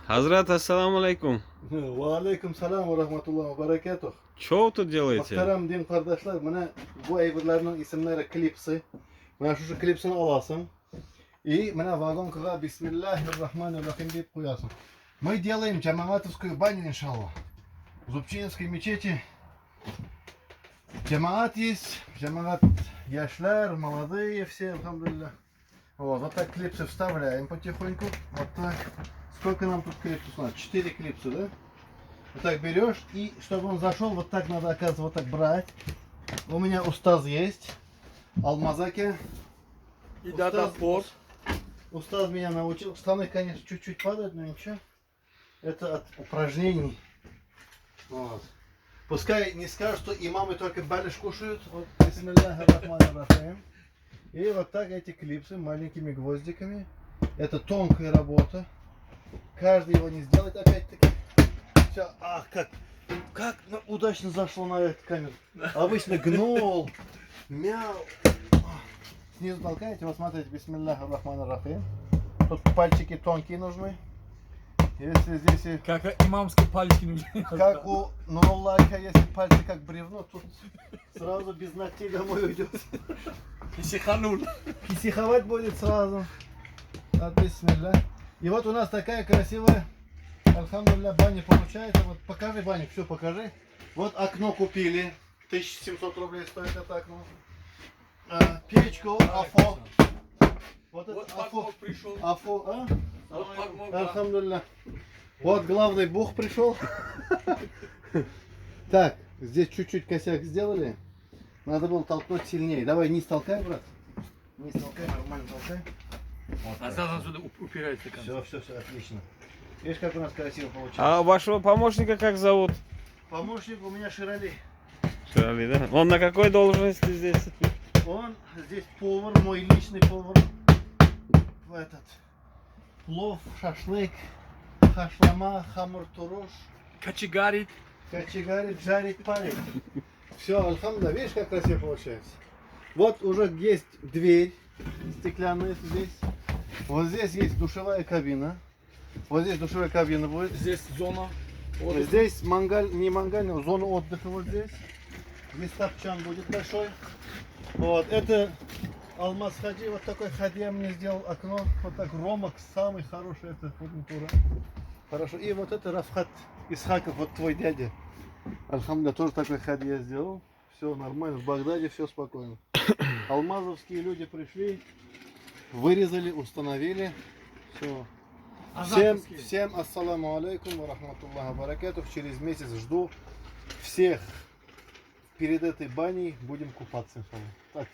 Хазрат, ассаламу алейкум. Ва алейкум салам ва рахматуллахи ва баракатух. Что вы тут делаете? Muhterem din kardeşler, bana bu evlerinin isimleri klipsi. Bana şu klipsini alasın. И бана вагонкага Бисмиллахир-рахманир-рахим deyip koyasın. Мы делаем джамаатовскую баню, иншаллах. В Зубчинской мечети. Джамаат есть. Джамаат яшляр, молодые все, алхамдулилля. Вот так клипсы вставляем потихоньку. Вот так. Сколько нам тут клипсов надо? 4 клипса, да? Вот так берешь, и чтобы он зашел, вот так надо, оказывается, вот так брать. У меня устаз есть. Алмазаки. И дата пор. Устаз меня научил. Штаны, конечно, чуть-чуть падают, но ничего. Это от упражнений. Вот. Пускай не скажут, что имамы только балиш кушают. Вот, бисмиллахир-рахманир-рахим. И вот так эти клипсы маленькими гвоздиками. Это тонкая работа. Каждый его не сделает опять-таки. Все, ах, как удачно зашло на эту камеру. Обычно гнул, мяу. Снизу толкаете, вот смотрите, бисмиллахир-рахманир-рахим. Тут пальчики тонкие нужны. Если здесь и Как имамские пальчики нужны. как у Нуруллаха, если пальцы как бревно, тут сразу без ногтей домой уйдет. Исиханул. Психовать будет сразу. Бисмилля. И вот у нас такая красивая, альхамдулилля, баня получается. Вот покажи, баню, все покажи. Вот окно купили. 1700 рублей стоит это окно. Печку, афо. Вот это Вот афо. Бог пришел. Афо, а? Вот Бог, да. Альхамдулилля. Вот главный бог пришел. Так, здесь чуть-чуть косяк сделали. Надо было толкнуть сильнее. Давай низ толкай, брат. Низ толкай, нормально толкай. Вот А сразу сюда упирается конец. все, отлично. Видишь, как у нас красиво получилось. А вашего помощника как зовут? Помощник у меня Ширали. Ширали, да? Он на какой должности здесь? Он здесь повар, мой личный повар. Этот плов, шашлык, хашлама, хамур туруш, Качегарит. качегарит, жарит, парит. Все, альхамдулилля, видишь, как красиво получается. Вот уже есть дверь стеклянная здесь. Вот здесь есть душевая кабина. Вот здесь душевая кабина будет. Здесь зона. Здесь мангаль, не мангальная, зона отдыха вот здесь. Здесь тапчан будет большой. Вот, это Алмаз Хади, вот такой Хадия мне сделал окно. Вот так Ромак, самый хороший, это фурнитура. Хорошо. И вот это Рафхат Исхаков, вот твой дядя. Альхамдулилля, тоже такой Хадия сделал. Все нормально, в Багдаде все спокойно. Алмазовские люди пришли, вырезали, установили. Все. Всем ассаламу алейкум ва рахматуллахи ва баракатух. Через месяц жду всех. Перед этой баней будем купаться. Так,